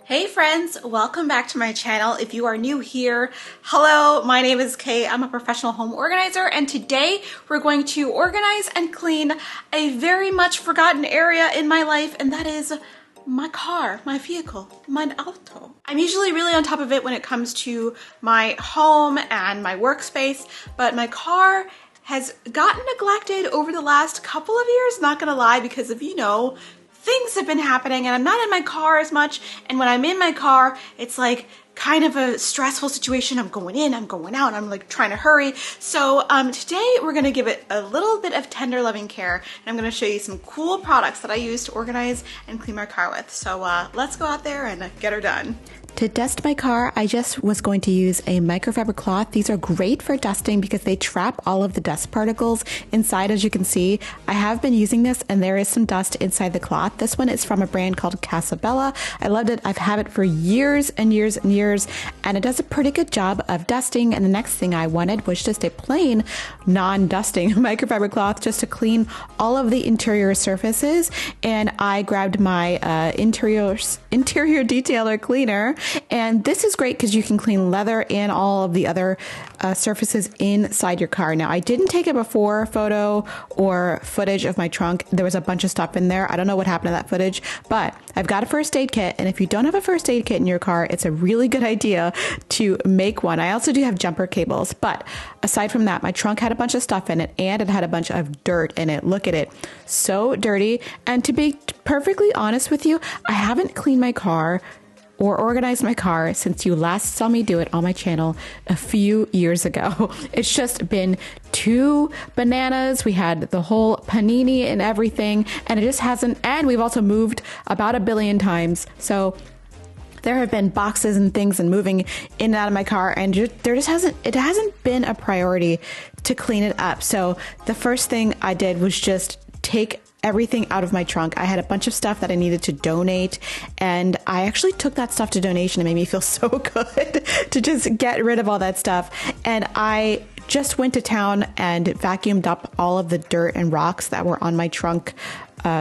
Hey friends, welcome back to my channel. If you are new here, hello, my name is Kay. I'm a professional home organizer, and today we're going to organize and clean a very much forgotten area in my life, and that is my car, my vehicle, my auto. I'm usually really on top of it when it comes to my home and my workspace, but my car has gotten neglected over the last couple of years, not gonna lie, because of, things have been happening and I'm not in my car as much. And when I'm in my car, it's like kind of a stressful situation. I'm going in, I'm going out, I'm like trying to hurry. So today we're gonna give it a little bit of tender loving care, and I'm gonna show you some cool products that I use to organize and clean my car with. So let's go out there and get her done. To dust my car, I just was going to use a microfiber cloth. These are great for dusting because they trap all of the dust particles inside. As you can see, I have been using this and there is some dust inside the cloth. This one is from a brand called Casabella. I loved it. I've had it for years and years and years, and it does a pretty good job of dusting. And the next thing I wanted was just a plain non-dusting microfiber cloth just to clean all of the interior surfaces. And I grabbed my interior detailer cleaner. And this is great because you can clean leather and all of the other surfaces inside your car. Now, I didn't take a before photo or footage of my trunk. There was a bunch of stuff in there. I don't know what happened to that footage, but I've got a first aid kit. And if you don't have a first aid kit in your car, it's a really good idea to make one. I also do have jumper cables, but aside from that, my trunk had a bunch of stuff in it and it had a bunch of dirt in it. Look at it. So dirty. And to be perfectly honest with you, I haven't cleaned my car or organized my car since you last saw me do it on my channel a few years ago. It's just been too bananas. We had the whole panini and everything, and it just hasn't, and we've also moved about 1 billion times. So there have been boxes and things and moving in and out of my car, and it hasn't been a priority to clean it up. So the first thing I did was just take everything out of my trunk. I had a bunch of stuff that I needed to donate, and I actually took that stuff to donation. It made me feel so good to just get rid of all that stuff. And I just went to town and vacuumed up all of the dirt and rocks that were on my trunk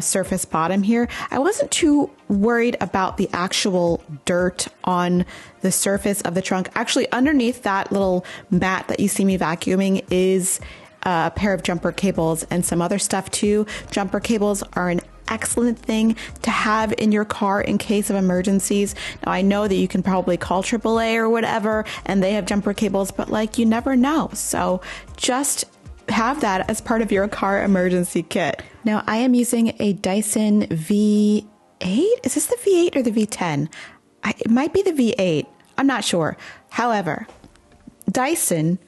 surface bottom here. I wasn't too worried about the actual dirt on the surface of the trunk. Actually, underneath that little mat that you see me vacuuming is a pair of jumper cables and some other stuff too. Jumper cables are an excellent thing to have in your car in case of emergencies. Now, I know that you can probably call AAA or whatever and they have jumper cables, but like, you never know. So just have that as part of your car emergency kit. Now, I am using a Dyson V8. Is this the V8 or the V10? It might be the V8. I'm not sure. However, Dyson,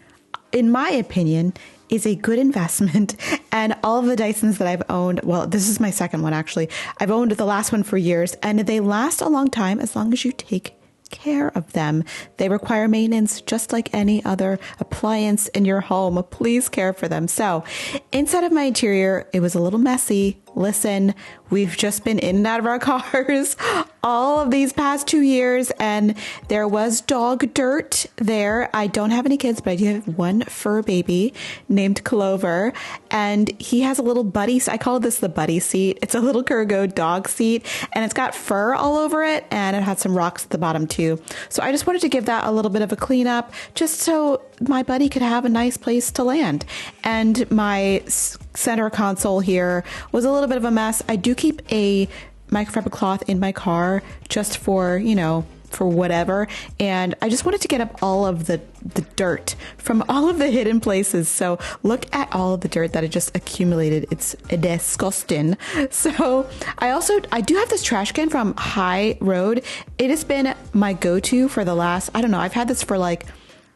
in my opinion, is a good investment, and all of the Dysons that I've owned, well, this is my second one actually. I've owned the last one for years, and they last a long time as long as you take care of them. They require maintenance just like any other appliance in your home. Please care for them. So inside of my interior, it was a little messy. Listen, we've just been in and out of our cars all of these past 2 years, and there was dog dirt there. I don't have any kids, but I do have one fur baby named Clover, and he has a little buddy. I call this the buddy seat. It's a little Kurgo dog seat, and it's got fur all over it, and it had some rocks at the bottom too. So I just wanted to give that a little bit of a cleanup, just so my buddy could have a nice place to land. And my center console here was a little bit of a mess. I do keep a microfiber cloth in my car just for, for whatever. And I just wanted to get up all of the dirt from all of the hidden places. So look at all of the dirt that had just accumulated. It's disgusting. So I do have this trash can from High Road. It has been my go-to for the last, I don't know, I've had this for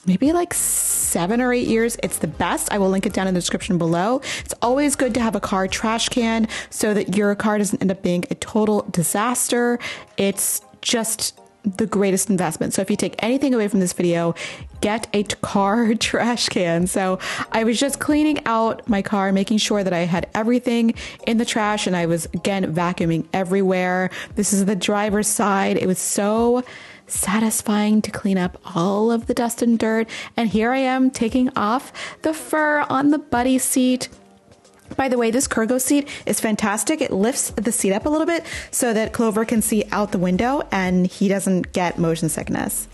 maybe 7 or 8 years. It's the best. I will link it down in the description below. It's always good to have a car trash can so that your car doesn't end up being a total disaster. It's just the greatest investment. So if you take anything away from this video, get a car trash can. So I was just cleaning out my car, making sure that I had everything in the trash, and I was again vacuuming everywhere. This is the driver's side. It was so satisfying to clean up all of the dust and dirt. And here I am taking off the fur on the buddy seat. By the way, this Kurgo seat is fantastic. It lifts the seat up a little bit so that Clover can see out the window and he doesn't get motion sickness.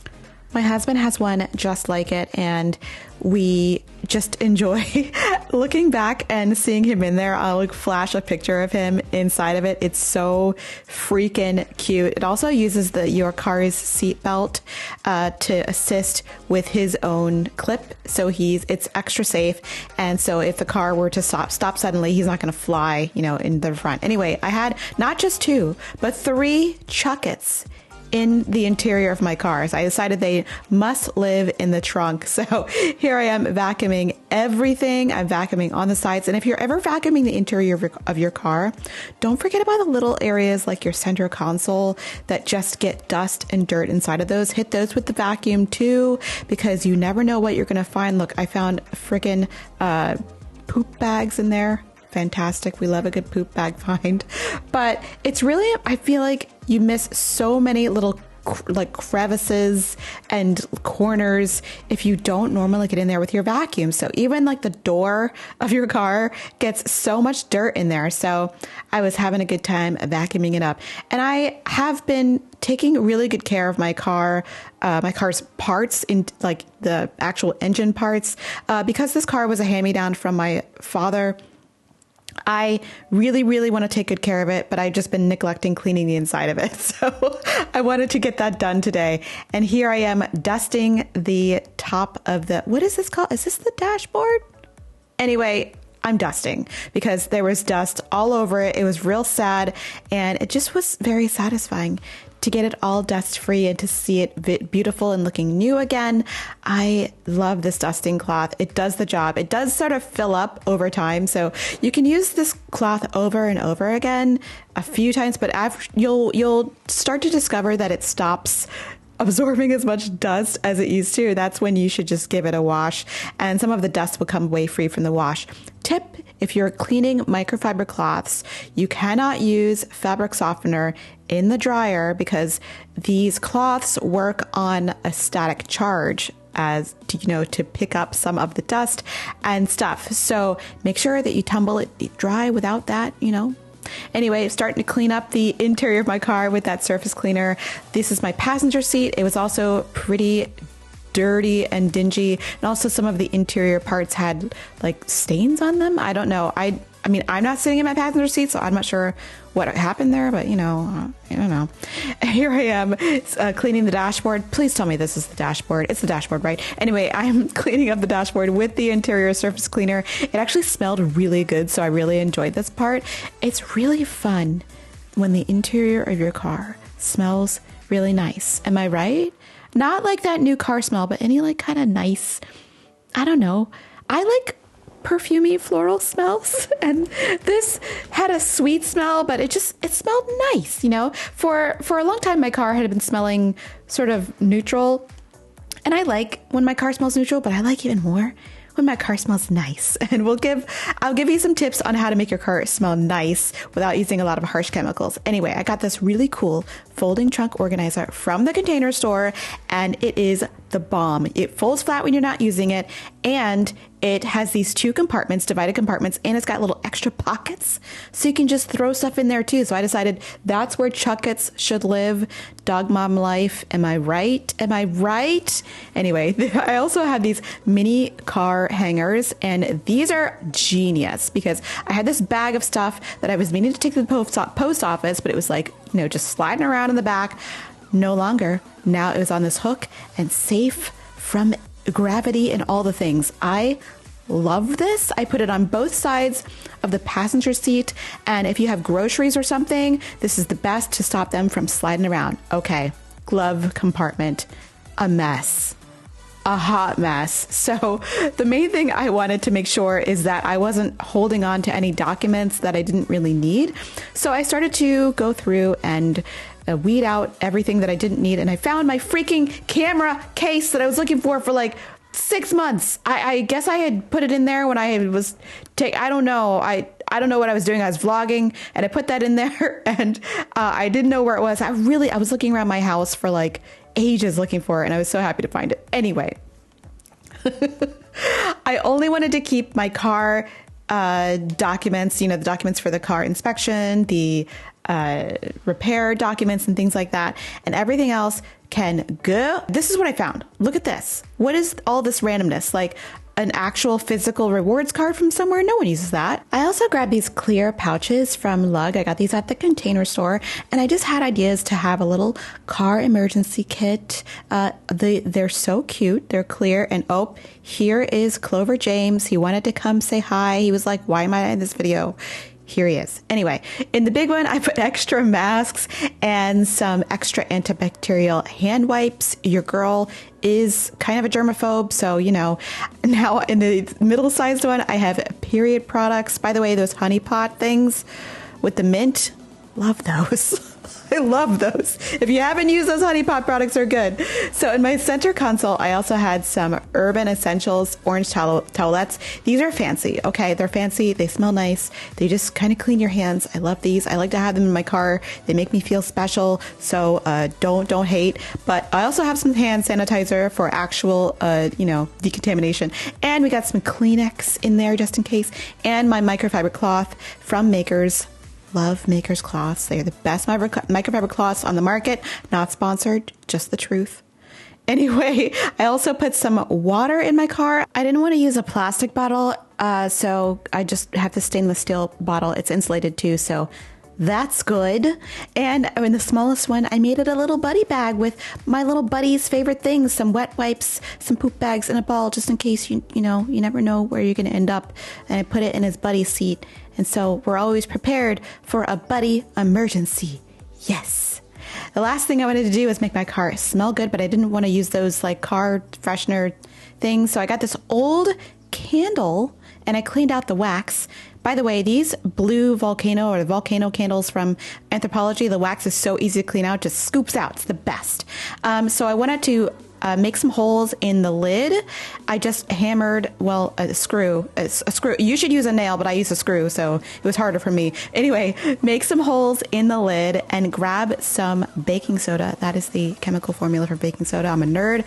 My husband has one just like it, and we just enjoy looking back and seeing him in there. I'll like flash a picture of him inside of it. It's so freaking cute. It also uses the Your Car's seatbelt to assist with his own clip. So it's extra safe. And so if the car were to stop suddenly, he's not going to fly, in the front. Anyway, I had not just 2, but 3 Chuckets in the interior of my car. So I decided they must live in the trunk. So here I am vacuuming everything. I'm vacuuming on the sides. And if you're ever vacuuming the interior of your car, don't forget about the little areas like your center console that just get dust and dirt inside of those. Hit those with the vacuum too, because you never know what you're going to find. Look, I found freaking poop bags in there. Fantastic. We love a good poop bag find. But it's really, I feel like you miss so many little like crevices and corners if you don't normally get in there with your vacuum. So even like the door of your car gets so much dirt in there. So I was having a good time vacuuming it up. And I have been taking really good care of my car's parts, in like the actual engine parts, because this car was a hand-me-down from my father. I really, really want to take good care of it, but I've just been neglecting cleaning the inside of it. So I wanted to get that done today. And here I am dusting the top of what is this called? Is this the dashboard? Anyway, I'm dusting because there was dust all over it. It was real sad, and it just was very satisfying to get it all dust free and to see it beautiful and looking new again. I love this dusting cloth. It does the job. It does sort of fill up over time. So you can use this cloth over and over again a few times, but you'll start to discover that it stops absorbing as much dust as it used to. That's when you should just give it a wash, and some of the dust will come way free from the wash. Tip: if you're cleaning microfiber cloths, you cannot use fabric softener in the dryer because these cloths work on a static charge to pick up some of the dust and stuff. So make sure that you tumble it dry without that, Anyway, starting to clean up the interior of my car with that surface cleaner. This is my passenger seat. It was also pretty dirty and dingy, and also some of the interior parts had like stains on them. I don't know. I mean, I'm not sitting in my passenger seat, so I'm not sure what happened there, but I don't know. Here I am cleaning the dashboard. Please tell me this is the dashboard. It's the dashboard, right? Anyway, I'm cleaning up the dashboard with the interior surface cleaner. It actually smelled really good, so I really enjoyed this part. It's really fun when the interior of your car smells really nice. Am I right? Not like that new car smell, but any like kind of nice, I don't know. I like perfumey floral smells, and this had a sweet smell, but it smelled nice. For a long time my car had been smelling sort of neutral, and I like when my car smells neutral, but I like even more when my car smells nice. And I'll give you some tips on how to make your car smell nice without using a lot of harsh chemicals. Anyway, I got this really cool folding trunk organizer from the Container Store, and it is the bomb. It folds flat when you're not using it, and it has these 2 compartments, divided compartments, and it's got little extra pockets, so you can just throw stuff in there too. So I decided that's where Chuckets should live. Dog mom life. Am I right? Am I right? Anyway, I also have these mini car hangers, and these are genius because I had this bag of stuff that I was meaning to take to the post office, but it was like, just sliding around in the back. No longer. Now it was on this hook and safe from gravity and all the things. I love this. I put it on both sides of the passenger seat, and if you have groceries or something, this is the best to stop them from sliding around. Okay, glove compartment, a mess. A hot mess. So the main thing I wanted to make sure is that I wasn't holding on to any documents that I didn't really need. So I started to go through and weed out everything that I didn't need. And I found my freaking camera case that I was looking for like 6 months. I guess I had put it in there when I was I don't know. I don't know what I was doing. I was vlogging and I put that in there, and I didn't know where it was. I was looking around my house for like ages looking for it, and I was so happy to find it. Anyway, I only wanted to keep my car documents, you know, the documents for the car inspection, the repair documents and things like that, and everything else can go. This is what I found. Look at this. What is all this randomness? Like an actual physical rewards card from somewhere? No one uses that. I also grabbed these clear pouches from Lug. I got these at the Container Store, and I just had ideas to have a little car emergency kit. They're so cute. They're clear. And oh, here is Clover James. He wanted to come say hi. He was like, why am I in this video? Here he is. Anyway, in the big one, I put extra masks and some extra antibacterial hand wipes. Your girl is kind of a germaphobe, so, you know. Now in the middle-sized one, I have period products. By the way, those honey pot things with the mint, love those. I love those. If you haven't used those honey pot products, they're good. So in my center console, I also had some Urban Essentials orange towelettes. These are fancy, okay? They're fancy. They smell nice. They just kind of clean your hands. I love these. I like to have them in my car. They make me feel special. So don't hate. But I also have some hand sanitizer for actual, you know, decontamination. And we got some Kleenex in there just in case. And my microfiber cloth from Makers. Love Makers cloths. They are the best microfiber cloths on the market. Not sponsored, just the truth. Anyway, I also put some water in my car. I didn't want to use a plastic bottle, so I just have the stainless steel bottle. It's insulated too, so that's good. And in the smallest one, I made it a little buddy bag with my little buddy's favorite things, some wet wipes, some poop bags, and a ball, just in case you never know where you're going to end up. And I put it in his buddy's seat. And so we're always prepared for a buddy emergency. Yes. The last thing I wanted to do was make my car smell good, but I didn't want to use those like car freshener things. So I got this old candle and I cleaned out the wax. By the way, these blue volcano or the volcano candles from Anthropologie, the wax is so easy to clean out, just scoops out. It's the best. So I wanted to make some holes in the lid. I just hammered, well, a screw. You should use a nail, but I used a screw, so it was harder for me. Anyway, make some holes in the lid and grab some baking soda. That is the chemical formula for baking soda. I'm a nerd.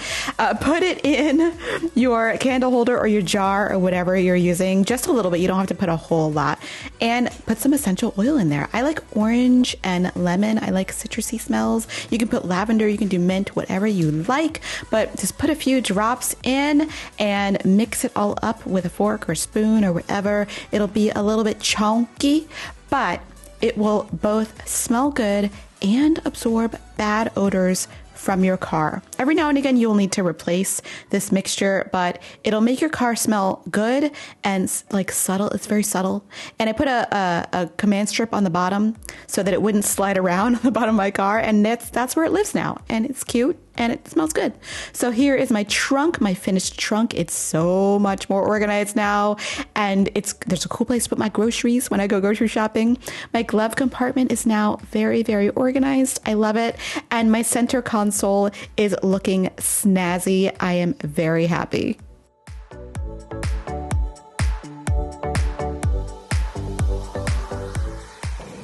Put it in your candle holder or your jar or whatever you're using. Just a little bit. You don't have to put a whole lot. And put some essential oil in there. I like orange and lemon. I like citrusy smells. You can put lavender. You can do mint, whatever you like. But just put a few drops in and mix it all up with a fork or spoon or whatever. It'll be a little bit chunky, but it will both smell good and absorb bad odors from your car. Every now and again, you'll need to replace this mixture, but it'll make your car smell good and like subtle. It's very subtle. And I put a command strip on the bottom so that it wouldn't slide around on the bottom of my car. And that's where it lives now. And it's cute and it smells good. So here is my trunk, my finished trunk. It's so much more organized now. And there's a cool place to put my groceries when I go grocery shopping. My glove compartment is now very, very organized. I love it. And my center console is looking snazzy. I am very happy.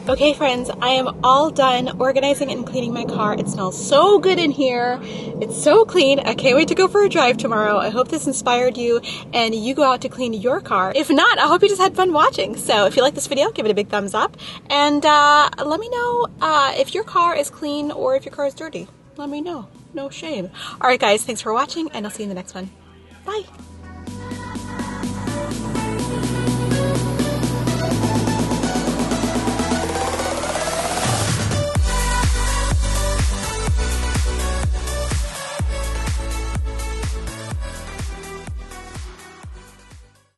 Okay friends, I am all done organizing and cleaning my car. It smells so good in here. It's so clean. I can't wait to go for a drive tomorrow. I hope this inspired you and you go out to clean your car. If not, I hope you just had fun watching. So if you like this video, give it a big thumbs up and let me know if your car is clean or if your car is dirty. Let me know. No shame. All right guys, thanks for watching and I'll see you in the next one. Bye.